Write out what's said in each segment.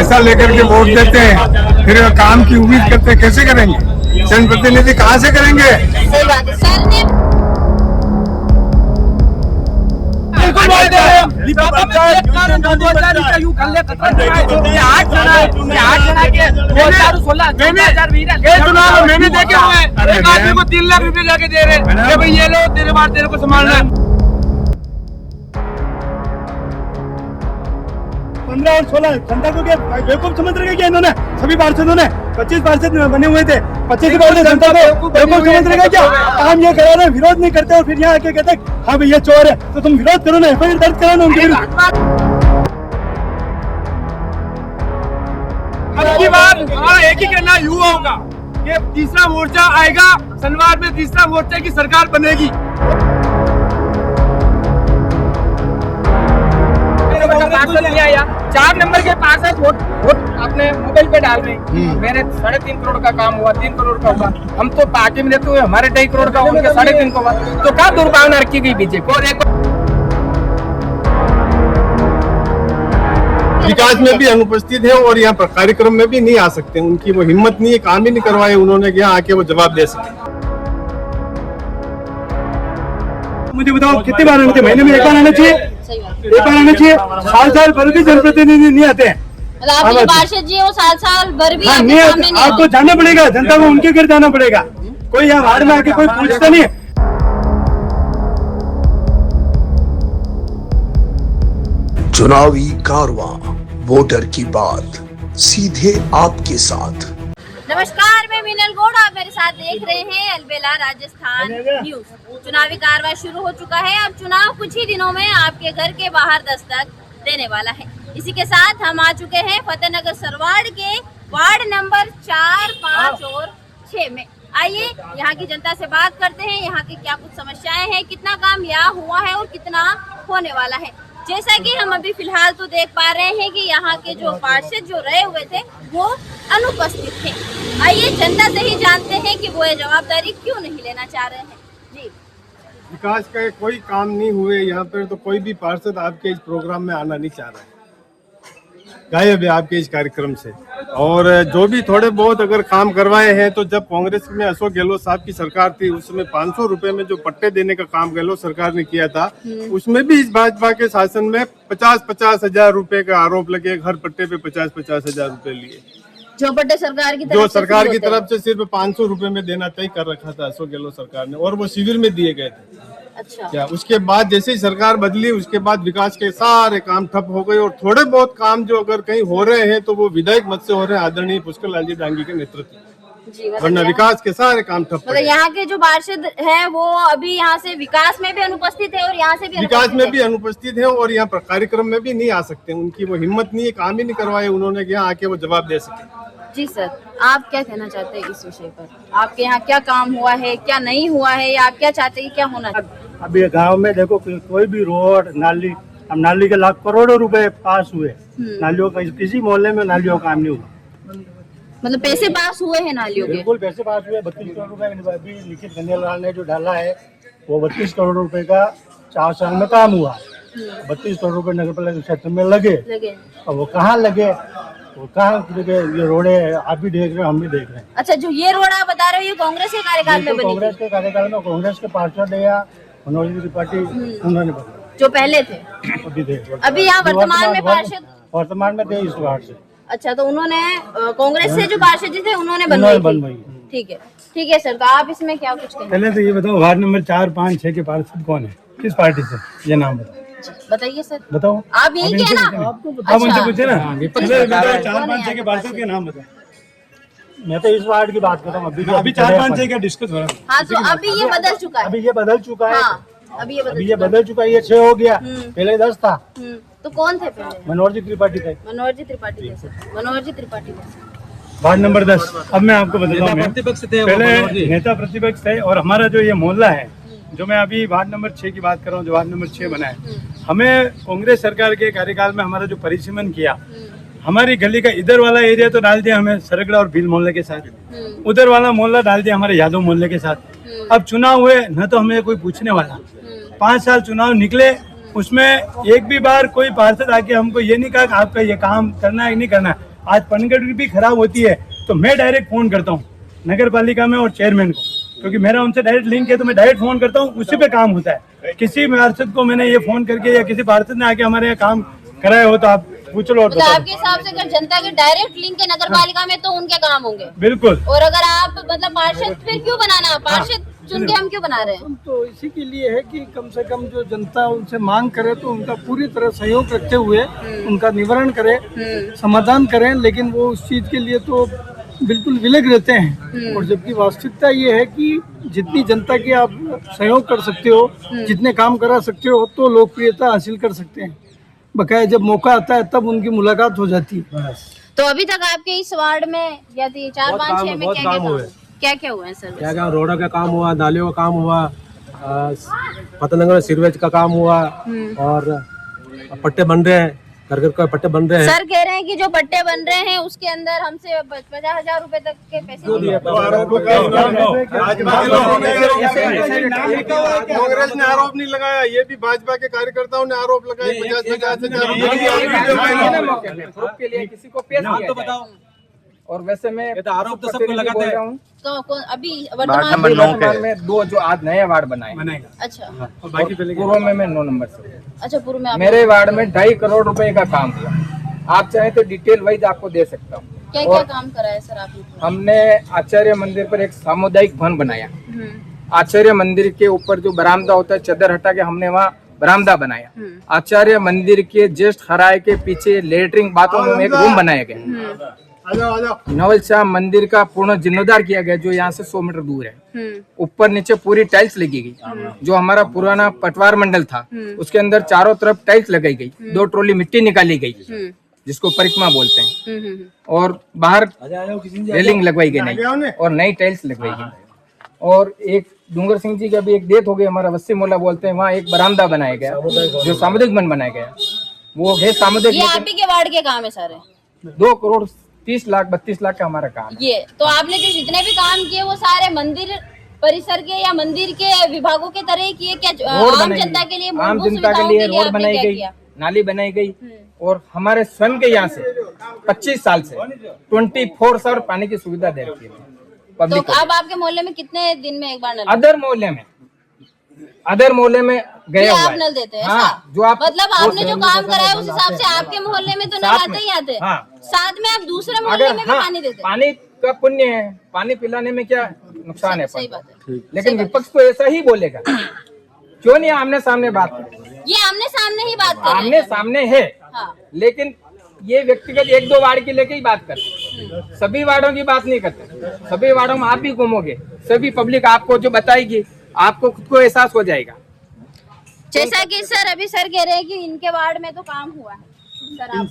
पैसा लेकर के वोट देते हैं, फिर काम की उम्मीद करते हैं, कैसे करेंगे? जनप्रतिनिधि कहाँ से करेंगे? सही बात है सर ने मैंने देखे हुए एक आदमी को 3 लाख रुपए जाके दे रहे हैं भाई ये लो तेरे बार तेरे को संभालना है। 15 और 16 जनता को क्या बेवकूफ समझ रहे क्या इन्होंने? सभी पार्षदों ने 25 पार्षद बने हुए थे, 25 पार्षद जनता को बेवकूफ समझ रहे क्या? काम ये करा रहे, विरोध नहीं करते और फिर यहाँ आके कहते हाँ भैया चोर है, तो तुम विरोध करो ना, एफआईआर दर्ज करो ना उनके विरुद्ध। अब की बार हाँ एक ही कहना युवाओं का कि तीसरा मोर्चा आएगा, शनिवार में तीसरा मोर्चा की सरकार बनेगी। 4 नंबर के पास है वोट अपने मोबाइल पे डाल रहे हैं। मेरे 3.5 करोड़ का काम हुआ, 3 करोड़ का हुआ, हम तो पार्टी में रहते हुए हमारे 2.5 करोड़ का उनके 3.5 का हुआ, तो क्या दुर्भावना रखी गई बीजेपी? और एक विकास में भी अनुपस्थित है और यहाँ पर कार्यक्रम में भी नहीं आ सकते, उनकी वो हिम्मत नहीं है, काम ही नहीं करवाए उन्होंने कि यहाँ आके वो जवाब दे सके। मुझे बताओ कितनी बार आना चाहिए? महीने में एक बार आना चाहिए, एक बार आना चाहिए। साल भर भी जनप्रतिनिधि नहीं आते हैं। मतलब आप जो पार्षद जी वो साल भर भी आपके सामने नहीं आपको जाना पड़ेगा, जनता को उनके घर जाना पड़ेगा। कोई यहाँ वार्ड में आके कोई पूछता नहीं। चुनावी कारवां, वोटर की बात, सीधे आपके साथ। नमस्कार, मैं मीनल गौड़, आप मेरे साथ देख रहे हैं अलबेला राजस्थान न्यूज। चुनावी कार्रवाई शुरू हो चुका है। अब चुनाव कुछ ही दिनों में आपके घर के बाहर दस्तक देने वाला है। इसी के साथ हम आ चुके हैं फतेहनगर सरवाड़ के वार्ड नंबर 4, 5 और 6 में। आइए यहाँ की जनता से बात करते हैं, यहाँ की क्या कुछ समस्याएं हैं, कितना काम यहाँ हुआ है और कितना होने वाला है। जैसा कि हम अभी फिलहाल तो देख पा रहे हैं कि यहाँ के जो पार्षद जो रहे हुए थे वो अनुपस्थित थे। आइए जनता से ही जानते हैं कि वो ये जवाबदारी क्यों नहीं लेना चाह रहे हैं। जी, विकास का कोई काम नहीं हुए यहाँ पर, तो कोई भी पार्षद आपके इस प्रोग्राम में आना नहीं चाह रहा है, गायब है आपके इस कार्यक्रम से। और जो भी थोड़े बहुत अगर काम करवाए हैं, तो जब कांग्रेस में अशोक गहलोत साहब की सरकार थी उसमें 500 रुपए में जो पट्टे देने का काम गहलोत सरकार ने किया था, उसमें भी इस भाजपा के शासन में 50-50 हजार रुपए का आरोप लगे, हर पट्टे पे 50-50 हजार रुपए लिए। जो पट्टे सरकार की जो सरकार की तरफ से सिर्फ 500 रुपए में देना तय कर रखा था अशोक गहलोत सरकार ने, और वो शिविर में दिए गए थे। अच्छा, क्या उसके बाद जैसे ही सरकार बदली उसके बाद विकास के सारे काम ठप हो गए, और थोड़े बहुत काम जो अगर कहीं हो रहे हैं तो वो विधायक मत से हो रहे हैं, आदरणीय पुष्कर लाल जी डांगी के नेतृत्व में, वरना विकास के सारे काम ठप। मतलब यहाँ के जो पार्षद है वो अभी यहाँ से विकास में भी अनुपस्थित है और यहाँ से भी विकास में भी अनुपस्थित है और यहाँ पर कार्यक्रम में भी नहीं आ सकते, उनकी वो हिम्मत नहीं है, काम ही नहीं करवाए उन्होंने कि यहाँ आके वो जवाब दे सके। जी सर, आप क्या कहना चाहते हैं इस विषय पर? आपके यहाँ क्या काम हुआ है, क्या नहीं हुआ है, या आप क्या चाहते हैं कि क्या होना चाहिए? अभी गांव में देखो कोई भी रोड नाली, अब नाली के लाख करोड़ों रुपए पास हुए, नालियों का किसी मोहल्ले में नालियों का काम नहीं हुआ। मतलब पैसे पास हुए हैं नालियों के? बिल्कुल पैसे पास हुए। 32 करोड़ रुपए अभी लिखित गंडेलाल ने जो डाला है वो 32 करोड़ रुपए का 4 साल में काम हुआ। 32 करोड़ रुपए नगर पालिका क्षेत्र में लगे। अब वो कहाँ लगे, वो कहाँ लगे? ये रोडे आप भी देख रहे हो, हम भी देख रहे हैं। अच्छा, जो ये रोड आप बता रहे हो ये कांग्रेस के कार्यकाल में बनी? कांग्रेस के कार्यकाल में कांग्रेस के पार्षद या मनोज त्रिपाठी उन्होंने बनाया, जो पहले थे। अभी यहाँ वर्तमान में पार्षद वर्तमान में थे इस वार्ड से। अच्छा, तो उन्होंने कांग्रेस से जो पार्षद जी थे उन्होंने बनवाई। ठीक है सर, तो आप इसमें क्या कुछ कहेंगे? पहले तो ये बताओ वार्ड नंबर 4, 5, 6 के पार्षद कौन है, किस पार्टी से, ये नाम बताओ। बताइए सर, बताओ आप यही के ना? आप उनसे पूछे ना, 4, 5, 6 के पार्षद के नाम बताओ। मैं तो इस वार्ड की बात कर रहा हूँ, अभी 4, 5, 6 का डिस्कस हो रहा है। हाँ, तो अभी ये बदल चुका है। अभी ये बदल चुका है। अभी ये बदल चुका है, ये 6 हो गया, पहले 10 था। तो कौन थे पहले? मनोज जी त्रिपाठी थे। मनोज जी त्रिपाठी थे सर, मनोज जी त्रिपाठी थे। Ward number 10। अब मैं आपको बताता हूँ, पहले नेता प्रतिपक्ष थे और हमारा जो ये मोहल्ला है, जो मैं अभी वार्ड नंबर 6 की बात कर रहा हूँ, जो वार्ड नंबर 6 बना है, हमें कांग्रेस सरकार के कार्यकाल में हमारा जो परिसीमन किया, हमारी गली का इधर वाला एरिया तो डाल दिया हमें सरगड़ा और भील मोहल्ले के साथ, उधर वाला मोहल्ला डाल दिया हमारे यादव मोहल्ले के साथ। अब चुनाव हुए न तो हमें कोई पूछने वाला, 5 साल चुनाव निकले, उसमें एक भी बार कोई पार्षद आके हमको ये नहीं कहा कि आपका ये काम करना है नहीं करना है। आज पनगढ़ भी खराब होती है तो मैं डायरेक्ट फोन करता हूँ नगर पालिका में और चेयरमैन को, क्योंकि मेरा उनसे डायरेक्ट लिंक है तो मैं डायरेक्ट फोन करता हूँ, उसी पे काम होता है। किसी पार्षद को मैंने ये फोन करके या किसी पार्षद ने आके हमारे यहाँ काम कराया हो तो आप पूछ लो। मतलब आपके हिसाब से अगर जनता के डायरेक्ट लिंक है नगर पालिका में तो उनके काम होंगे। बिल्कुल। और अगर आप मतलब पार्षद फिर क्यों बनाना, पार्षद चुन के हम क्यों बना रहे हैं? तो इसी के लिए है कि कम से कम जो जनता उनसे मांग करे तो उनका पूरी तरह सहयोग रखते हुए उनका निवारण करे, समाधान करें, लेकिन वो उस चीज के लिए तो बिल्कुल विलग रहते हैं। और जबकि वास्तविकता ये है कि जितनी जनता की आप सहयोग कर सकते हो, जितने काम करा सकते हो, तो लोकप्रियता हासिल कर सकते हैं। बकाया जब मौका आता है तब उनकी मुलाकात हो जाती है। तो अभी तक आपके इस वार्ड में या 4, 5, 6 में क्या क्या हुआ है सर? क्या क्या रोडों का काम हुआ, नालियों का काम हुआ, पतनगर सीवरेज का काम हुआ और पट्टे बन रहे हैं, घर घर का पट्टे बन रहे हैं। सर कह रहे हैं कि जो पट्टे बन रहे हैं उसके अंदर हमसे 50,000 रुपए तक के पैसे कांग्रेस ने आरोप नहीं लगाया, ये भी भाजपा के कार्यकर्ताओं ने आरोप लगाए 50,000 के लिए किसी को पेश किया तो बताओ। और वैसे मैं आरोप तो सबको लगाते हैं। तो अभी वर्तमान में 2 जो आज नए वार्ड बनाए। अच्छा, बाकी पूर्व में मैं 9 नंबर से। अच्छा, पूर्व में मेरे वार्ड में 2.5 करोड़ रुपए का काम हुआ। आप चाहे तो डिटेल वाइज आपको दे सकता हूँ। क्या क्या काम करा है सर आपने? हमने आचार्य मंदिर पर एक सामुदायिक भवन बनाया। आचार्य मंदिर के ऊपर जो बरामदा होता है चद्दर हटा के हमने वहाँ बरामदा बनाया। आचार्य मंदिर के जस्ट हराए के पीछे लेटरिंग बाथरूम में एक रूम बनाया गया। नवल शाह मंदिर का पूर्ण जीर्णोद्धार किया गया जो यहाँ से 100 मीटर दूर है। ऊपर नीचे पूरी टाइल्स लगी गई। जो हमारा पुराना पटवार मंडल था उसके अंदर चारों तरफ टाइल्स लगाई गई। 2 ट्रॉली मिट्टी निकाली गई जिसको परिक्रमा बोलते हैं। और बाहर रेलिंग लगवाई गई नहीं और नई टाइल्स लगवाई गई। और एक डूंगर सिंह जी का भी एक डेथ हो गई, हमारा वस्सी मोहल्ला बोलते हैं, वहाँ एक बरामदा बनाया गया जो सामुदायिक वन बनाया गया। वो है सामुदायिक। ये आप ही के वार्ड के काम है सारे? 2 करोड़ 30 लाख 32 लाख का हमारा काम है। ये तो आपने जो जितने भी काम किए वो सारे मंदिर परिसर के या मंदिर के विभागों के तरह किए क्या? आम जनता के लिए, आम जनता के लिए रोड बनाई गई, नाली बनाई गई। और हमारे स्वयं के यहाँ से 25 साल से 24/7 पानी की सुविधा दे रखी है। तो अब आपके मोहल्ले में कितने दिन में एक बार नल? अदर मोहल्ले में गए हुआ आप है। नल देते हैं? हाँ, जो आप मतलब आपने जो काम कराया उस हिसाब से आपके मोहल्ले में तो नल आते ही आते हैं। हाँ। साथ में आप दूसरे मोहल्ले में भी पानी देते हैं? पानी का पुण्य है, पानी पिलाने में क्या नुकसान है? सही बात है। लेकिन विपक्ष तो ऐसा ही बोलेगा। क्यों नहीं आमने सामने बात करें? ये आमने सामने ही बात कर रहे आमने हैं। सामने है। हाँ। लेकिन ये व्यक्तिगत 1-2 वार्ड की लेके ही बात करते, सभी वार्डों की बात नहीं करते। सभी वार्डों में आप भी घूमोगे, सभी पब्लिक आपको जो बताएगी आपको खुद को एहसास हो जाएगा। जैसा कि सर अभी सर कह रहे हैं कि इनके वार्ड में तो काम हुआ है। सर आप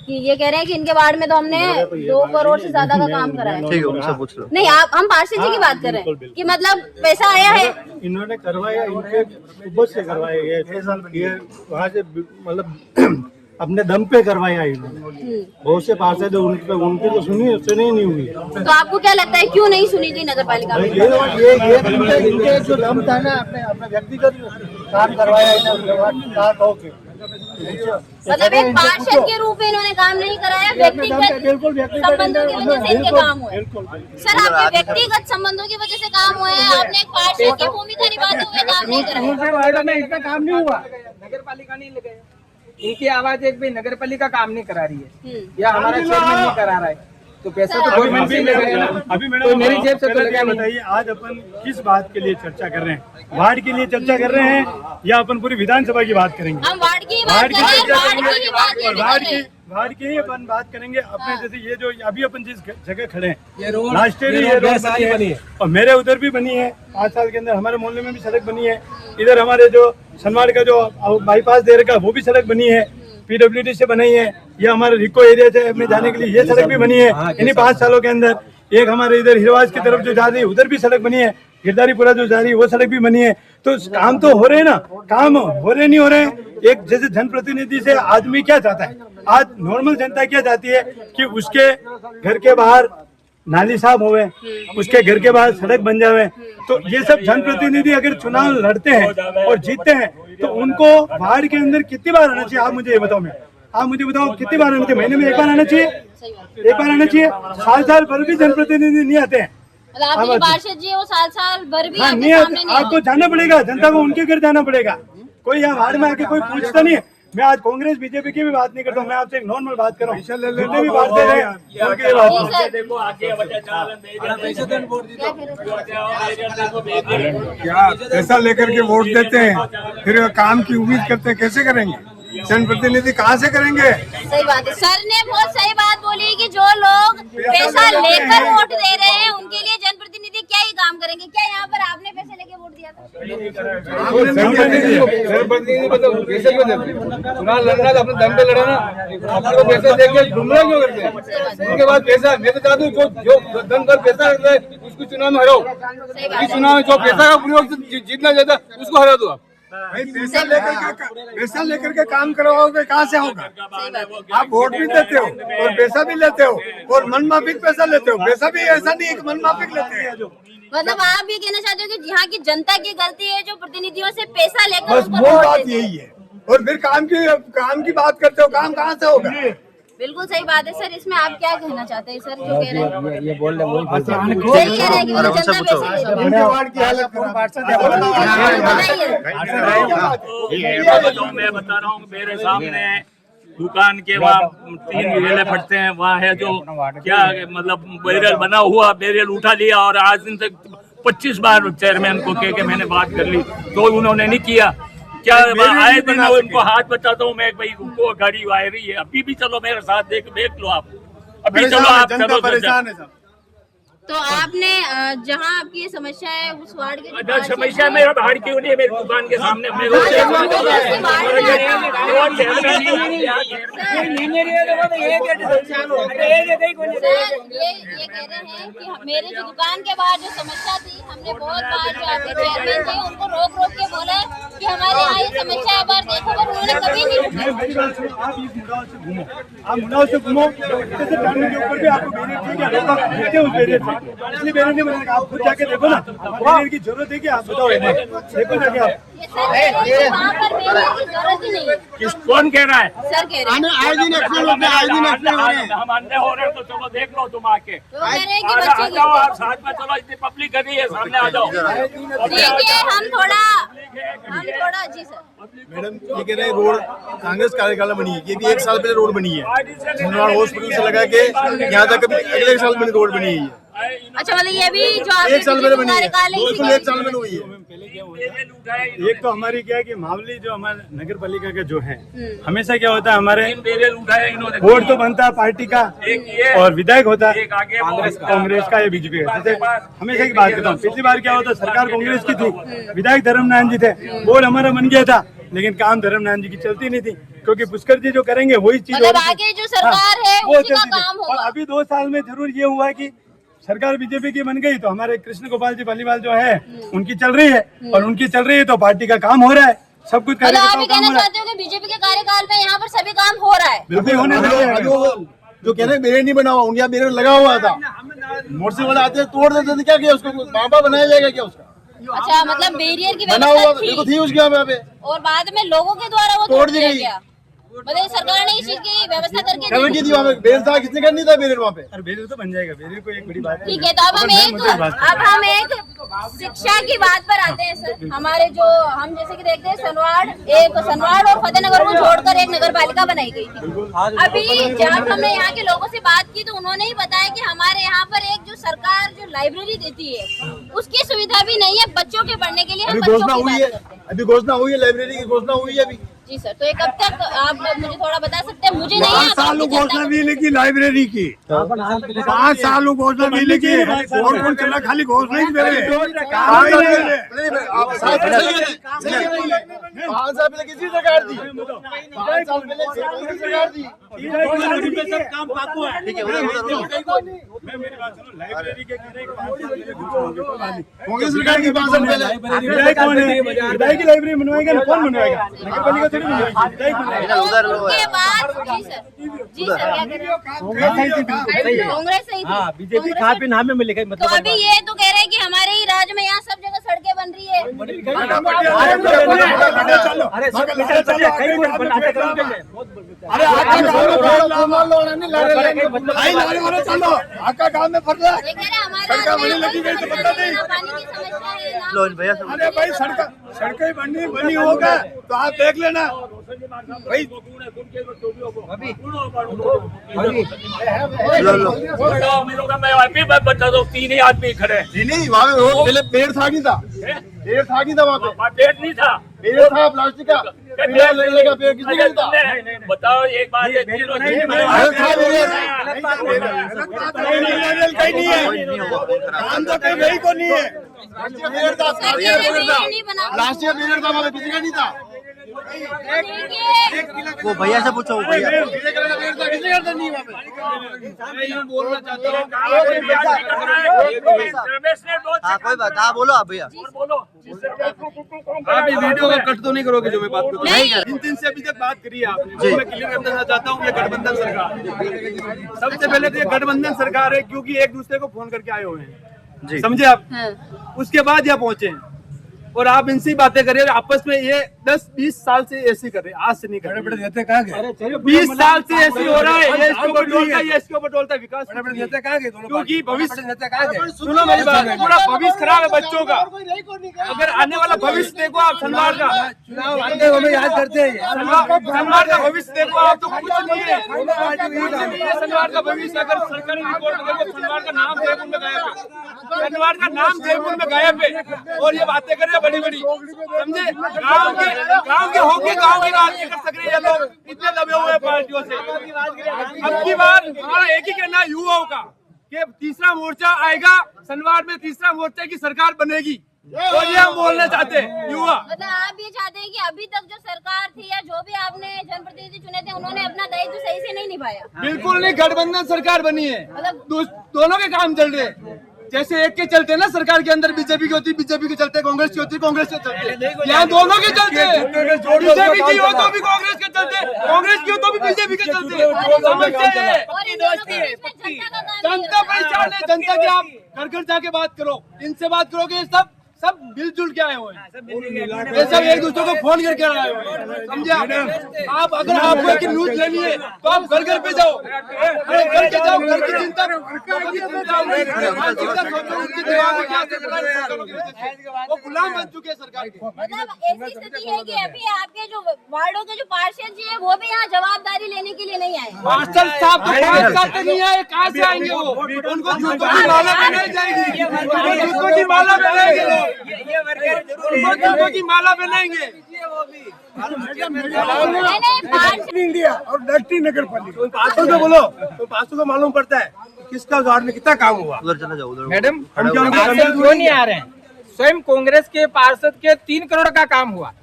कि ये कह रहे हैं कि इनके वार्ड में तो हमने 2 करोड़ से ज्यादा का काम करा है। नहीं, आप हम पार्षद जी की बात कर रहे हैं कि मतलब पैसा आया है। इन्होंने करवाया, इनके उपज से करवाए गए 6 साल ये वहाँ से मतलब अपने दम पे करवाया इन्होंने। बहुत से पार्षद उनकी तो सुनी नहीं हुई। तो आपको क्या लगता है क्यों नहीं सुनी गई नगर पालिका में? ये इनके जो दम था ना, अपने व्यक्तिगत काम करवाया इन्होंने। मतलब एक पार्षद के रूप में इन्होंने काम नहीं कराया, व्यक्तिगत संबंधों की वजह से इनके काम हुए। सर आपके व्यक्तिगत संबंधों की वजह से काम हुआ है, आपने एक पार्षद की भूमिका निभाते हुए काम नहीं कराया। इनका काम नहीं हुआ, नगर पालिका नहीं लगाया। इनकी आवाज एक भी नगर पालिका काम नहीं करा रही है या हमारा चेयरमैन नहीं करा रहा है, तो पैसा तो गवर्नमेंट से लगाया ना। अभी तो मेरी जेब से तो लगा नहीं। बताइए, आज अपन किस बात के लिए चर्चा कर रहे हैं? वार्ड के लिए चर्चा कर रहे हैं या अपन पूरी विधानसभा की बात करेंगे? हम वार्ड की बात कर रहे हैं, वार्ड की ही अपन बात करेंगे। अपने जैसे ये जो अभी अपन जिस जगह खड़े हैं, राष्ट्रीय ये रोड बनी है और मेरे उधर भी बनी है। 5 साल के अंदर हमारे मोहल्ले में भी सड़क बनी है। इधर हमारे जो सनवाड़ का जो बाईपास दे रखा है वो भी सड़क बनी है, PWD से बनाई है। ये हमारे रिको एरिया से में जाने के लिए ये सड़क भी बनी है इन्हीं 5 सालों के अंदर। एक हमारे इधर हिरवाज की तरफ जो जा रही है उधर भी सड़क बनी है, गिरदारीपुरा जो जा रही है वो सड़क भी बनी है। तो काम तो हो रहे हैं ना, काम हो रहे नहीं हो रहे हैं। एक जैसे जनप्रतिनिधि से आदमी क्या चाहता है, आज नॉर्मल जनता क्या चाहती है कि उसके घर के बाहर नाली साफ होवे, उसके घर के बाहर सड़क बन जावे। तो ये सब जनप्रतिनिधि अगर चुनाव लड़ते हैं और जीतते हैं तो उनको वार्ड के अंदर कितनी बार आना चाहिए? आप मुझे ये बताओ, आप मुझे बताओ कितनी बार आना चाहिए? महीने में 1 बार आना चाहिए? सही बात। एक बार आना चाहिए। साल भर भी जनप्रतिनिधि नहीं आते हैं। मतलब आपके जो पार्षद जी है वो साल भर भी हाँ, आपके नहीं सामने नहीं आपको जाना पड़ेगा, जनता को उनके घर जाना पड़ेगा। कोई यहाँ वार्ड में आके कोई पूछता नहीं है। मैं आज कांग्रेस बीजेपी की भी बात नहीं करता हूँ, मैं आपसे एक नॉर्मल बात कर रहा हूँ। जितने भी बात दे रहे हैं उनकी बात जी सर। क्या पैसा लेकर के वोट देते हैं, फिर काम की उम्मीद करते हैं, कैसे करेंगे? जनप्रतिनिधि कहाँ से करेंगे? सही बात है, सर ने बहुत सही बात बोली कि जो लोग पैसा लेकर वोट दे रहे हैं उनके लिए जनप्रतिनिधि क्या ही काम करेंगे। क्या यहाँ पर आपने पैसे लेके वोट दिया था? चुनाव लड़ना तो अपने दम पे लड़ा ना, अपने पैसा देके गुमराह क्यों करते हैं? उनके बाद पैसा, मैं तो चाहता हूँ जो दम पर पैसा करता है उसको चुनाव में हराओ। इस चुनाव में जो पैसा का प्रयोग जीतना चाहता है उसको हरा दो आप। भाई पैसा लेकर के काम करवाओगे, कहाँ से होगा? आप वोट भी देते हो और पैसा भी लेते हो और मनमाफिक पैसा लेते हो। पैसा भी ऐसा नहीं है कि मनमाफिक लेते हैं। मतलब आप ये कहना चाहते हो कि यहाँ की जनता की गलती है जो प्रतिनिधियों से पैसा लेकर बस उनको वो वोट बात देते हैं। यही है। और फिर काम की बात करते हो, काम कहाँ से होगा? बिल्कुल सही बात है सर। इसमें आप क्या कहना चाहते हैं सर? जो कह रहे हैं ये बोल रहे हैं सही कह रहे हैं कि वो जनता पैसे ले रही है। वार्ड की हालत जो मैं बता रहा हूँ मेरे सामने दुकान के वहाँ 3 रेले फटते हैं, वहाँ है जो क्या मतलब बैरियर बना हुआ, बैरियर उठा लिया और आज दिन तक 25 बार चेयरमैन को कह के मैंने बात कर ली तो उन्होंने नहीं किया। क्या आए दिन उनको हाथ बचाता हूँ मैं, भाई उनको गाड़ी आ रही है अभी भी, चलो मेरे साथ देख लो आप अभी, चलो आप चलो परेशान है सब। तो आपने जहाँ आपकी ये समस्या है उस वार्ड के अगर समस्या मेरा बाहर क्यों नहीं है मेरी दुकान के सामने ये कह रहे हैं कि मेरे जो दुकान के बाहर जो समस्या थी, हमने बहुत बार जो आपके चेयरमैन थे उनको रोक के बोला कि हमारे यहाँ ये समस्या है, बार देखो, पर उन्होंने कभी नहीं रुके। मेरी बात सुनो, आप इस मुनाव से घूमो, आप मुनाव से घूमो, जैसे टाउन के ऊपर भी आपको बैरियर चाहिए, लोग आप देखते हो उस बैरियर से, इसलिए बैरियर नहीं बनाएगा। आप खुद जाके देखो ना, बैरियर की जरूरत है कि आप बताओ एक बार, देखो जाके आप। वहाँ पर बैरियर की जरूरत ही नहीं है। कौन कह रहा है? सर कह रहे हैं हम अंधे हो रहे हैं तो चलो देख लो तुम आके, वो कह रहे हैं कि आ बच्चे जाओ आप साथ में, चलो इतनी पब्लिक कर रही है सामने आ जाओ। देखिए हम थोड़ा जी सर। मैडम ये कह रहे हैं रोड कांग्रेस कार्यकाल में बनी है, ये भी 1 साल पहले रोड बनी है। सोनवाड़ हॉस्पिटल से लगा के यहाँ तक कभी अगले साल में रोड बनी है। अच्छा, मतलब ये भी जो आप 1 साल पहले बनी है, कार्यकाल है, बिल्कुल 1 साल में हुई है। एक तो हमारी क्या है कि मावली जो हमारे नगर पालिका का जो है, हमेशा क्या होता है हमारे वोट तो बनता है पार्टी का और विधायक होता है कांग्रेस का या बीजेपी का। जैसे हमेशा की बात करता हूँ, पिछली बार क्या होता, सरकार कांग्रेस की थी, विधायक धर्मनारायण जी थे, वोट हमारा बन गया था, लेकिन काम धर्मनारायण जी की चलती नहीं थी, क्योंकि पुष्कर जी जो करेंगे वही चीज मतलब आगे जो सरकार है वो उसी का चलती थी। काम और होगा। अभी 2 साल में जरूर ये हुआ है कि सरकार बीजेपी की बन गई तो हमारे कृष्ण गोपाल जी पालीवाल जो है उनकी चल रही है, और उनकी चल रही है तो पार्टी का काम हो रहा है, सब कुछ मतलब आप कार्यकर्ताओं ये का काम कहना हो रहा है। चाहते हो कि बीजेपी के कार्यकाल में यहाँ पर सभी काम हो रहा है? बिल्कुल होने अभी वो जो कह रहे हैं बैरियर नहीं बना हुआ, उनके यहाँ बैरियर लगा हुआ था, मोटरसाइकिल वाले आते तोड़ देते थे, क्या किया उसको? बाबा बनाया जाएगा क्या उसका? अच्छा, मतलब बैरियर की बना हुआ व्यवस्था थी उसके यहाँ पे और बाद में लोगों के द्वारा वो तोड़ दी दिया गई। गया। मतलब सरकार ने इस चीज की व्यवस्था करके करने दी। की थी वहाँ पे, बैरियर था, किसने करनी था बैरियर वहाँ पे? अरे बैरियर तो बन जाएगा, बैरियर को एक बड़ी बात ठीक है, तो अब हम एक शिक्षा की बात पर आते हैं सर। हमारे जो हम जैसे कि देखते हैं सनवाड़ और फतेहनगर को छोड़कर एक नगर पालिका बनाई गई थी। अभी जब हमने यहाँ के लोगों से बात की तो उन्होंने ही बताया कि हमारे यहाँ पर एक जो सरकार जो लाइब्रेरी देती है उसकी सुविधा भी नहीं है बच्चों के पढ़ने के लिए। हम अभी बच्चों घोषणा की हुई बात है, करते हैं। अभी घोषणा हुई है, लाइब्रेरी की घोषणा हुई है अभी। जी सर, तो ये कब तक आप मुझे थोड़ा बता सकते हैं? मुझे नहीं 5 आता साल आपकी जनता घोषणा को- भी लिखी लाइब्रेरी की, 5 साल घोषणा भी लिखी, और कौन चला खाली घोषणा ही दे रहे। 5 साल पहले किसी सरकार थी, 5 साल पहले किसी सरकार थी। लाइब्रेरी के कह रहे हैं कि 5 साल पहले घोषणा होगी, कोई बात नहीं। कांग्रेस सरकार की 5 साल पहले विधायक कौन है? विधायक की लाइब्रेरी बनवाएगा ना, कौन बनवाएगा? नगर पालिका थोड़ी बनवाएगी, विधायक बनवाएगा। उसके बाद जी सर क्या कर रहे हैं? कांग्रेस सही थी। बीजेपी कहाँ पे नाम में मिलेगा? तो अभी ये तो कह रहे हैं कि हमारे ही राज्य में यहाँ सब जगह सड़कें बन रही है। चलो आपका काम में फर्क है। ये कह रहे हमारा लगी गई तो पता नहीं। पानी की समस्या है ना। अरे भाई सड़कें बनी होगा तो आप देख लेना भाई। मैं अभी बता दो, 3 ही आदमी खड़े हैं। नहीं वहाँ पे पहले पेड़ था नहीं था, पेड़ था नहीं था वहाँ पे, पेड़ नहीं था, पेड़ था प्लास्टिक का, पेड़ का पेड़ किसने था? बताओ एक बात है, कहीं नहीं है, काम तो कहीं वही को नहीं है। नहीं बना। प्लास्टिक का पेड़ था वहाँ पे, किसी का नहीं था। वो भैया से पूछो, भैया किसी का नहीं वहाँ पे। बोलना चाहता हूँ। हाँ कोई बात, हाँ बोलो आप भैया। आप ये वीडियो का कट तो नहीं करोगे जो मैं बात करूँ? नहीं। दिन से अभी तक बात करी है आपने, मैं क्लियर करना चाहता हूँ। ये गठबंधन सरकार, सबसे पहले तो ये गठबंधन सरकार है क्योंकि एक दूसरे को फोन करके आए हुए हैं, समझे आप। उसके बाद यहाँ पहुंचे हैं और आप इनसे बातें करिए आपस में। ये 10-20 साल से ऐसे कर रहे हैं, आज से नहीं कर रहे। देते कहाँ गए? 20 साल से ऐसे हो रहा है। ये इसके ऊपर डोलता है, ये इसके ऊपर डोलता है। विकास देते कहाँ गए? क्योंकि भविष्य, नेता कहाँ गए? सुनो मेरी बात, पूरा भविष्य खराब है बच्चों का। अगर आने वाला भविष्य देखो आप, सनवार का चुनाव आते हमें याद करते हैं। सनवार का भविष्य देखो आप, तो कुछ नहीं है, कुछ नहीं है सनवार का भविष्य। अगर सरकारी रिपोर्ट देखो, सनवार का नाम जयपुर में गायब है, सनवार का नाम जयपुर में गायब है। और ये बातें कर रहे हैं बड़ी बड़ी, समझे। गांव के होके गांव की बात नहीं कर सक रहे ये लोग, इतने दबे हुए पार्टियों से। अब की बार हमारा एक ही कहना युवाओं का कि तीसरा मोर्चा आएगा, सनवार में तीसरा मोर्चा की सरकार बनेगी। तो ये हम बोलना चाहते हैं युवा। मतलब आप ये चाहते हैं कि अभी तक जो सरकार थी या जो भी आपने जनप्रतिनिधि चुने थे, उन्होंने अपना दायित्व सही से नहीं निभाया। बिल्कुल नहीं, गठबंधन सरकार बनी है, दोनों के काम चल रहे हैं। जैसे एक के चलते ना सरकार के अंदर बीजेपी की होती, बीजेपी के चलते कांग्रेस की होती, कांग्रेस के चलते यहाँ दोनों के चलते। बीजेपी की हो तो भी कांग्रेस के चलते, कांग्रेस की हो तो भी बीजेपी के चलते। समस्या है, जनता परेशान है। जनता की आप घर घर जाके बात करो, इनसे बात करो कि सब मिलजुल के आए हुए हैं, ये सब एक दूसरे को फोन करके आए हुए हैं, समझे आप। अगर आपको एक न्यूज लेनी है तो आप घर घर पे जाओ, घर के जाओ, घर की चिंता, उनके दिमाग में क्या चल रहा है, वो गुलाम बन चुके हैं सरकार के। मतलब ऐसी स्थिति है कि अभी आपके जो वार्डों के जो पार्षद जी है वो भी यहाँ जवाबदारी लेने के लिए नहीं आए। मास्टर साहब तो 5 साल तक नहीं आए, कहाँ से आएंगे वो? उनको जूतों की माला बनाई जाएगी, जूतों की माला बनाएंगे लोग, जूतों की माला बनाएंगे। इंडिया और डस्टी नगर पालिका 500 को बोलो तो 500 को मालूम पड़ता है किसका वार्ड में कितना काम हुआ। उधर चला जाओ, उधर मैडम पार्षद क्यों नहीं आ रहे हैं? स्वयं कांग्रेस के पार्षद के 3 करोड़ का काम हुआ।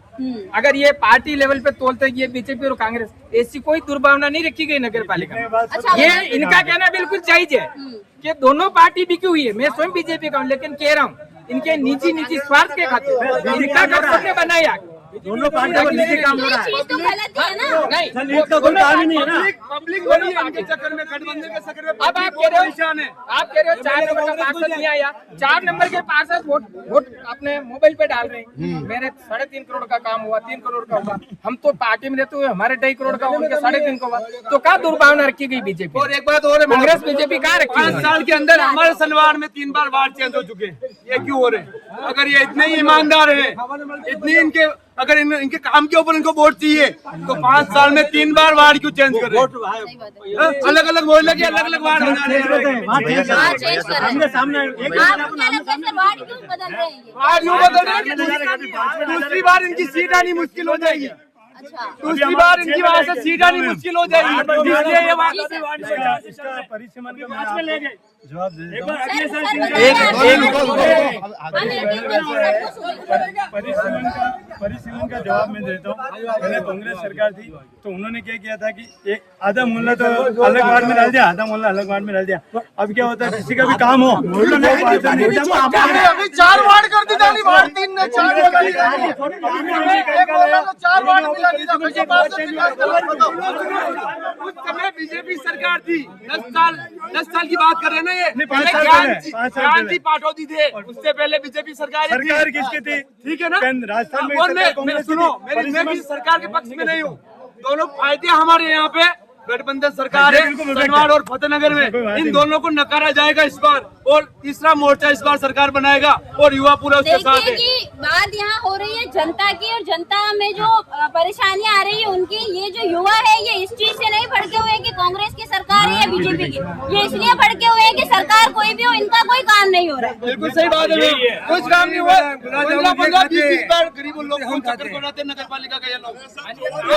अगर ये पार्टी लेवल पे तोलते ये बीजेपी और कांग्रेस, ऐसी कोई दुर्भावना नहीं रखी गई नगर पालिका में। ये इनका कहना बिल्कुल जायज है कि दोनों पार्टी बिकी हुई है। मैं स्वयं बीजेपी का हूँ, लेकिन कह रहा हूँ इनके निजी स्वार्थ के खातिर इनका गठबंधन ने बनाया। दोनों पार्टियों का निजी काम हो रहा है, तो गलत है ना। नहीं तो कोई काम ही नहीं है ना। पब्लिक बनी है इनके चक्कर में, गठबंधन के चक्कर में। अब आप कह रहे हो 4 नंबर का पार्षद नहीं आया, 4 नंबर के पार्षद वोट अपने मोबाइल पे डाल रहे हैं। मेरे 3.5 करोड़ का काम हुआ, 3 करोड़ का हुआ। हम तो पार्टी में रहते हुए हमारे 2.5 करोड़ का, उनके 3.5 का हुआ। तो क्या दुर्भावना रखी गई बीजेपी? और एक बात और, कांग्रेस बीजेपी कहाँ रखी? 5 साल के अंदर हमारे सलवार में 3 बार वार्ड चेंज हो चुके हैं। ये क्यों हो रहे? अगर ये इतने ही ईमानदार है, इतनी इनके अगर इनके काम के ऊपर इनको वोट चाहिए तो 5 साल में 3 बार वार्ड क्यों चेंज कर रहे हैं? अलग अलग मोहल्ले के अलग अलग वार्ड बना रहे हैं। वार्ड क्यों बदल रहे हैं? दूसरी बार इनकी सीट आनी मुश्किल हो जाएगी। दूसरी बार इनकी वहाँ से सीट आनी मुश्किल हो जाएगी। इसलिए ये परिसीमन का जवाब दे परिसीमन का जवाब मैं देता हूँ। पहले कांग्रेस सरकार थी तो उन्होंने क्या किया था कि एक आधा मोहल्ला तो अलग वार्ड में डाल दिया, आधा मोहल्ला अलग वार्ड में डाल दिया। अब क्या होता है, किसी का भी काम हो अभी 4 वार्ड कर दी, वार्ड 3 ने 4 वार्ड उस समय बीजेपी सरकार थी, 10 साल की बात कर रहे हैं ना ये। 5 साल पहले, 5 साल पहले। गांधी पाटौदी थे, उससे पहले बीजेपी सरकार किसकी थी? ठीक है ना। राजस्थान में और सरकार कांग्रेस की सुनो, थी। मैं भी सरकार के पक्ष में नहीं हूँ। दोनों फायदे हमारे यहाँ पे गठबंधन सरकार है, सनवाड़ और फतेहनगर में, इन दोनों को नकारा जाएगा इस बार, और तीसरा मोर्चा इस बार सरकार बनाएगा और युवा पूरा उसके साथ देखिए है। कि बात यहाँ हो रही है जनता की, और जनता में जो परेशानियां आ रही है उनकी, ये जो युवा है ये इस चीज से नहीं भड़के हुए हैं कि कांग्रेस की सरकार है या बीजेपी की, ये इसलिए भड़के हुए हैं कि सरकार कोई भी हो, इनका कोई काम नहीं हो रहा है। बिल्कुल सही बात है, कुछ काम नहीं हुआ। 15-20 बार गरीब लोग को चक्कर बनाते नगर पालिका का, ये लोग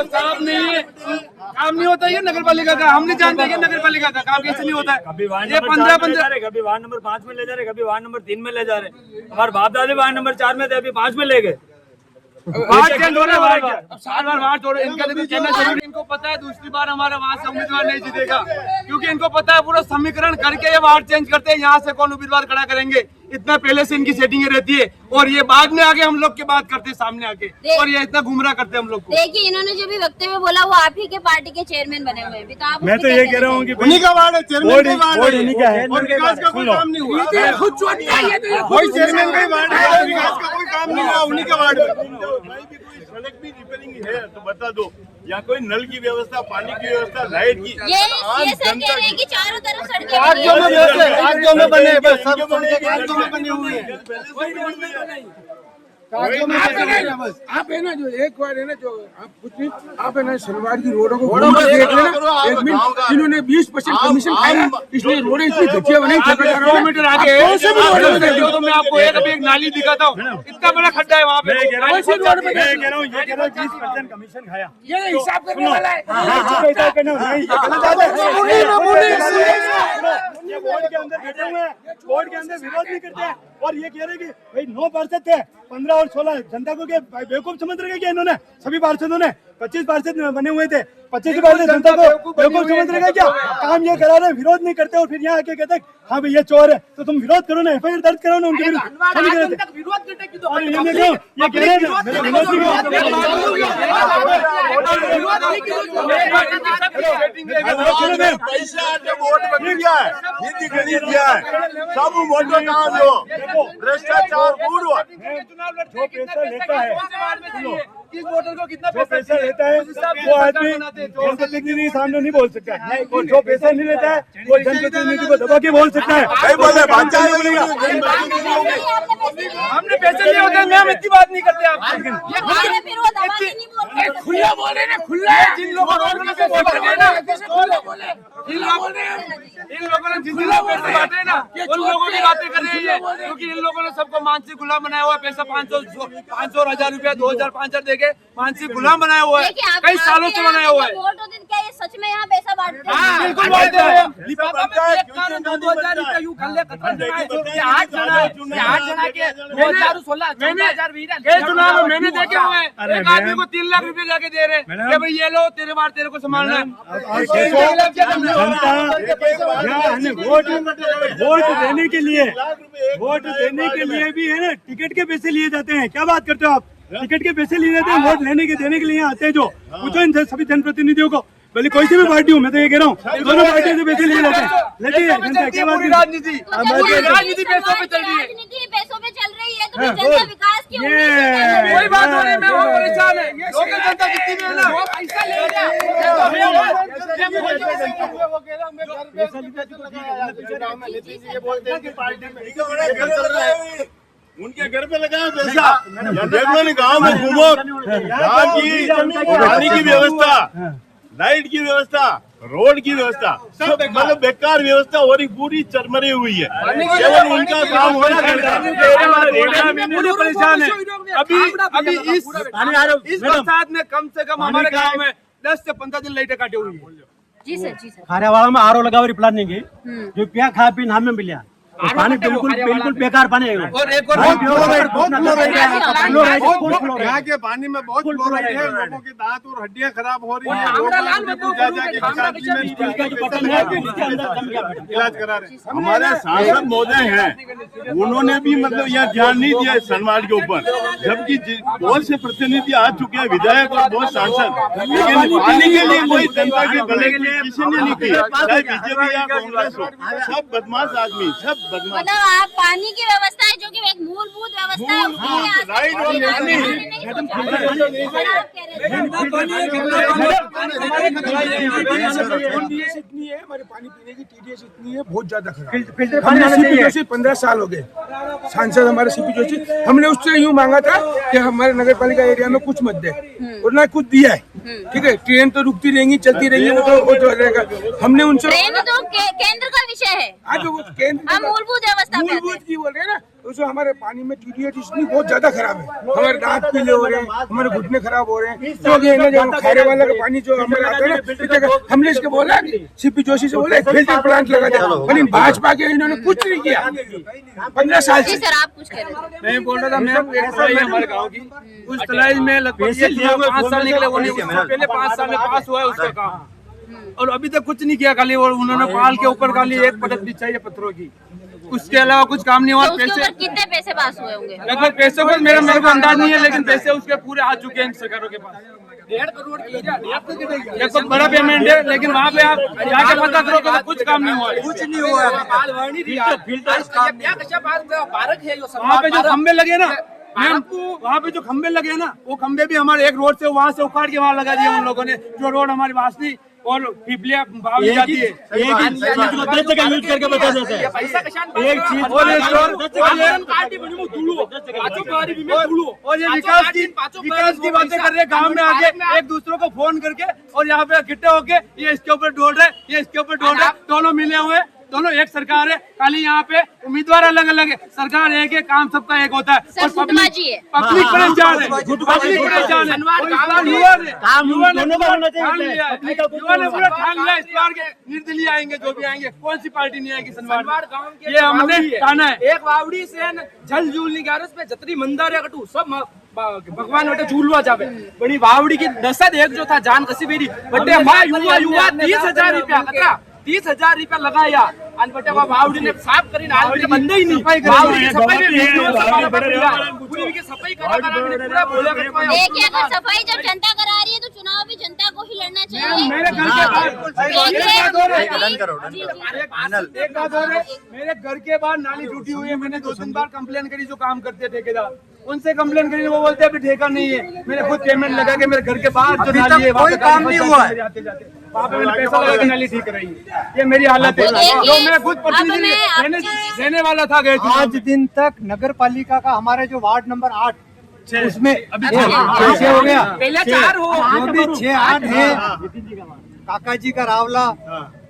साफ नहीं है, काम नहीं होता ये नगर पालिका का। हम नहीं जानते कि नगर पालिका का काम कैसे नहीं होता है। कभी वार्ड ये नंबर 4 में ले जा रहे, कभी वार्ड नंबर 5 में ले जा रहे, कभी वार्ड नंबर 3 में ले जा रहे। हमारे बाप दादे वार्ड नंबर 4 में थे, अभी 5 में ले गए। वार्ड चेंज हो रहा है क्या? अब 4 बार वार्ड हो रहे, इनका तो कहना जरूरी। इनको पता है दूसरी बार हमारा वहाँ से उम्मीदवार नहीं जीतेगा, क्योंकि इनको पता है पूरा समीकरण करके ये वार्ड चेंज करते हैं, यहाँ से कौन उम्मीदवार खड़ा करेंगे। इतना पहले से इनकी सेटिंग रहती है, और ये बाद में आके हम लोग की बात करते हैं सामने आके, और ये इतना गुमराह करते हैं हम लोग को। देखिए इन्होंने जो भी वक्तव्य बोला वो आप ही के पार्टी के चेयरमैन बने हुए हैं, तो आप मैं तो ये कह रहा हूँ कि उन्हीं का वार्ड है, चेयरमैन का वार्ड बोर्ड है, इन्हीं का है। और विकास का कोई काम नहीं हुआ। कोई चेयरमैन का ही वार्ड है, विकास का कोई काम नहीं हुआ उन्हीं का वार्ड है। सड़क भी रिपेयरिंग है तो बता दो, या कोई नल की व्यवस्था, पानी की व्यवस्था, लाइट की, ये सर कह रहे हैं कि चारों तरफ सड़कें आज बनी जो हैं। में व्यवस्था, आज जो में बने बस सब आज जो में बनी हुई है। आप है ना जो एक बार है ना जो आप कुछ नहीं, आप है ना शनिवार की रोडों को देख लेना, एक मिनट इन्होंने 20% कमीशन खाया, इसलिए रोडें इतनी घटिया बनाई। 2 मीटर आगे तो मैं आपको एक नाली दिखाता हूँ, इतना बड़ा खड्डा है वहाँ पे। मैं कह रहा हूँ 20% कमीशन खाया, ये हिसाब करने वाला है। ये बोर्ड के अंदर बैठे हुए हैं, बोर्ड के अंदर विरोध नहीं करते हैं, और ये कह रहे कि भाई 9 पार्षद थे, 15 और 16 जनता को क्या बेवकूफ समझ रहे क्या? इन्होंने सभी पार्षदों ने 25 पार्षद बने हुए थे, 25 पार्षद जनता को बेवकूफ समझ रहे क्या? काम ये करा रहे, विरोध नहीं करते, और फिर यहाँ आके कहते हाँ भाई ये चोर है, तो तुम विरोध करो ना, FIR दर्ज करो ना उनके विरुद्ध। ये कह रहे हैं पैसा वोट बदल गया है, नीति खरीद दिया है, सब वोटों कहाँ दो, भ्रष्टाचार पूर्व। जो पैसा लेता है, किस वोटर को कितना जो पैसा लेता है वो आदमी जनप्रतिनिधि के सामने नहीं बोल सकता है, और जो पैसा नहीं लेता है वो जनप्रतिनिधि को दबा के बोल सकता है। नहीं बोले बात बोलेगा। हमने पैसे लिए होते हैं, हम इतनी बात नहीं करते आपसे। फिर वो दबा के नहीं बोलते। खुला बोले ना, खुला जिन लोगों ने पैसे बांटे ना, इन लोगों ने जिन लोगों ने पैसे बांटे ना, उन लोगों की बातें कर रहे हैं, क्योंकि इन लोगों ने सबको मानसिक गुलाम बनाया हुआ है। पैसा 500 1000 रुपया 2000 5000 देके मानसिक गुलाम बनाया हुआ है, देखिए, कई सालों से बनाया हुआ है। वोट होते क्या ये सच में यहाँ पैसा बांटते हैं? हाँ, बिल्कुल बांटते हैं। 2000 रुपया यूं कर ले, खत्म के 8 जना के 2016 कई चुनाव मैंने देखे हुए हैं। एक आदमी को 3 लाख रुपए जाके दे रहे हैं कि भाई ये लो तेरे बार तेरे को संभालना है। वोट देने के लिए भी है ना, टिकट के पैसे लिए जाते हैं। क्या बात करते हो आप? टिकट के पैसे लिए जाते हैं, वोट लेने के देने के लिए आते हैं। जो पूछो इन सभी जनप्रतिनिधियों को, भले कोई सी भी पार्टी हो, मैं तो ये कह रहा हूँ दोनों पार्टियों से पैसे लिए जाते हैं। लेकिन जनता क्या बात, राजनीति पैसों पे चल रही है। राजनीति पैसों पे चल रही है, तो फिर जनता विकास की उम्मीद नहीं कर रही है। कोई बात हो रही है, मैं बहुत परेशान है। लोकल जनता जितनी भी है ना, वो पैसा ले उनके घर पे लगा पैसा, देखो नहीं गाँव में घूमो, यहाँ की पानी की व्यवस्था, लाइट की व्यवस्था, रोड की व्यवस्था, सब मतलब बेकार व्यवस्था हो रही, पूरी चरमरी हुई है। केवल उनका काम होना पूरे परेशान है। अभी इस बरसात में कम से कम हमारे गांव में 10 से 15 दिन लाइटें काटी हुई है। जी सर, जी सर। खारेवाड़ा में आरो लगा हुई प्लानिंग है, जो पिया खा पी नाम में मिलिया पानी बिल्कुल बेकार पानी है। और एक और यहाँ के पानी में बहुत फ्लोराइड है, लोगों की दांत और हड्डियां खराब हो रही है, इलाज करा रहे हैं। हमारे सांसद महोदय हैं, उन्होंने भी मतलब यहाँ ध्यान नहीं दिया इस सनमार्ग के ऊपर, जबकि बहुत से प्रतिनिधि आ चुके हैं, विधायक और बहुत सांसद, लेकिन पानी के लिए कोई जनता के भले के लिए किसी ने नहीं किया, चाहे बीजेपी या कांग्रेस हो, सब बदमाश आदमी, सब बदमाश। मतलब आप पानी की व्यवस्था है जो कि एक मूलभूत व्यवस्था है, उसके लिए आज राइट और पानी इतनी है, हमारे पानी पीने की TDS इतनी है, बहुत ज्यादा खराब। हमने सीपी जोशी 15 साल हो गए सांसद, हमारे सीपी जोशी, हमने उससे यूँ मांगा था कि हमारे नगर पालिका एरिया में कुछ मत दे, और ना कुछ दिया है। ठीक है, ट्रेन तो रुकती रहेंगी, चलती रहेंगी, वो तो रहेगा। हमने उनसे ट्रेन तो केंद्र का विषय है, आज केंद्र हम मूलभूत व्यवस्था पे मूलभूत की बोल रहे हैं ना, उसमें हमारे पानी में TDS इतनी बहुत ज्यादा खराब है, हमारे दांत पीले हो रहे हैं, हमारे घुटने खराब हो रहे हैं। तो ये ना जो खारे वाला का पानी जो हमारे आता है ना, हमने इसके बोला कि सीपी जोशी से बोला फिल्टर प्लांट लगा दिया, लेकिन भाजपा के इन्होंने कुछ नहीं किया 15 साल जी से। सर, आप कुछ कह रहे थे। मैं बोल रहा था, मैं एक तलाई है हमारे गांव की, उस तलाई में लगभग 5 साल निकले, वो नहीं, उससे पहले 5 साल में पास हुआ है उसका काम, और अभी तक कुछ नहीं किया। खाली वो उन्होंने पाल के ऊपर खाली एक परत बिछाई है पत्थरों की, उसके अलावा कुछ काम नहीं हुआ। तो उसके ऊपर कितने पैसे पास हुए होंगे? लगभग पैसे को मेरे को अंदाज नहीं है, लेकिन पैसे उसके पूरे आ चुके हैं इन सरकारों के पास। 1.5 करोड़ की एक बड़ा पेमेंट है, लेकिन वहाँ पे आप जाके पता करो कि कुछ काम नहीं हुआ, कुछ नहीं हुआ। वहाँ पे जो खम्बे लगे ना, वहाँ पे जो खम्बे लगे ना, वो खम्बे भी हमारे एक रोड से वहाँ से उखाड़ के वहाँ लगा दिया उन लोगों ने, जो रोड हमारी वासनी और पिपलिया भावी जाती है। यूज करके बता देते हैं एक चीज, और ये विकास की बातें कर रहे हैं गांव में आके एक दूसरों को फोन करके, और यहाँ पे इकट्ठे होके ये इसके ऊपर डोल रहे, ये इसके ऊपर डोल रहे, दोनों मिले हुए, दोनों एक सरकार है, खाली यहाँ पे उम्मीदवार अलग अलग है, सरकार एक है, काम सबका एक होता है। सर, गुटबाजी है, पब्लिक परेशान है, पब्लिक परेशान है, युवा ने पूरा ठान लिया इस बार के निर्दलीय आएंगे, जो भी आएंगे, कौन सी पार्टी नहीं आएगी सनवार गाँव के, ये हमने ठाना है। एक वावड़ी से जल जूल नहीं ग्यारस पे जतरी मंदार या कटू सब भगवान बेटे झूलवा जावे, बड़ी वावड़ी की दशा देख जो था जान कसी बेरी बटे मां युवा 30,000 रुपया खतरा 30,000 रुपया लगाया, बटे वावड़ी ने साफ करी आज बंदे ही नहीं, वावड़ी की सफाई में पूरी की सफाई करा बोला। देखिए, अगर सफाई जब जनता करा रही है तो चुनाव भी जनता को ही लड़ना चाहिए। मेरे घर के बाहर नाली टूटी हुई है, मैंने 2-3 बार कंप्लेन करी, जो काम करते ठेकेदार उनसे कंप्लेन करी, वो बोलते हैं अभी ठेका नहीं है। मैंने खुद पेमेंट लगा के मेरे घर के बाहर जो नाली है कोई काम नहीं हुआ है, जाते जाते वहाँ पे मैंने पैसा लगा के नाली ठीक कराई है। ये मेरी हालत है, जो मैं खुद प्रतिनिधि देने वाला था। गए आज दिन तक नगर पालिका का हमारे जो वार्ड नंबर 8 उसमें अभी 6 हो गया, पहले 4 हो, जो भी 6-8 है, काका जी का रावला,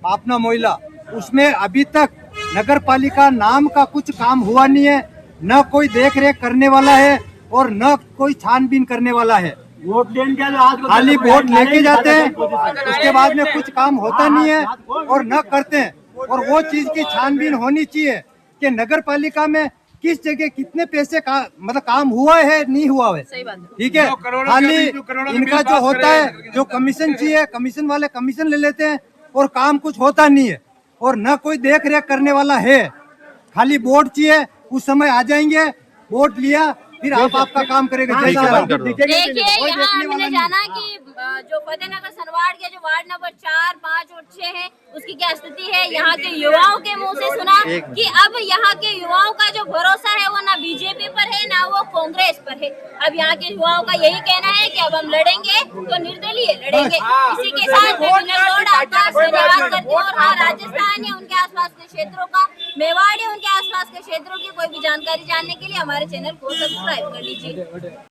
अपना मोइला, उसमें अभी तक नगर पालिका नाम का कुछ काम हुआ नहीं है, न कोई देख रेख करने वाला है और न कोई छानबीन करने वाला है। खाली वोट लेके जाते हैं, उसके बाद में कुछ काम होता नहीं है और न करते हैं। और वो चीज की छानबीन होनी चाहिए कि नगर पालिका में किस जगह कितने पैसे का मतलब काम हुआ है नहीं हुआ है, ठीक है। खाली इनका जो होता है, जो कमीशन चाहिए, कमीशन वाले कमीशन ले लेते हैं और काम कुछ होता नहीं है और न कोई देख रेख करने वाला है। खाली वोट चाहिए, उस समय आ जाएंगे, वोट लिया, फिर आप आपका काम करेंगे। देखिए, यहाँ हमने जाना कि जो फतेहनगर सनवाड़ के जो वार्ड नंबर 4, 5 और 6 है, उसकी क्या स्थिति है। यहाँ के युवाओं के मुंह से सुना कि अब यहाँ के युवाओं का जो भरोसा है वो ना बीजेपी पर है ना वो कांग्रेस पर है। अब यहाँ के युवाओं का यही कहना है कि अब हम लड़ेंगे तो निर्दलीय लड़ेंगे। इसी के साथ आपका धन्यवाद करती हूँ। और हाँ, राजस्थान या उनके आसपास के क्षेत्रों का, मेवाड़ या उनके आसपास के क्षेत्रों की कोई भी जानकारी जानने के लिए हमारे चैनल को सब्सक्राइब कर लीजिए।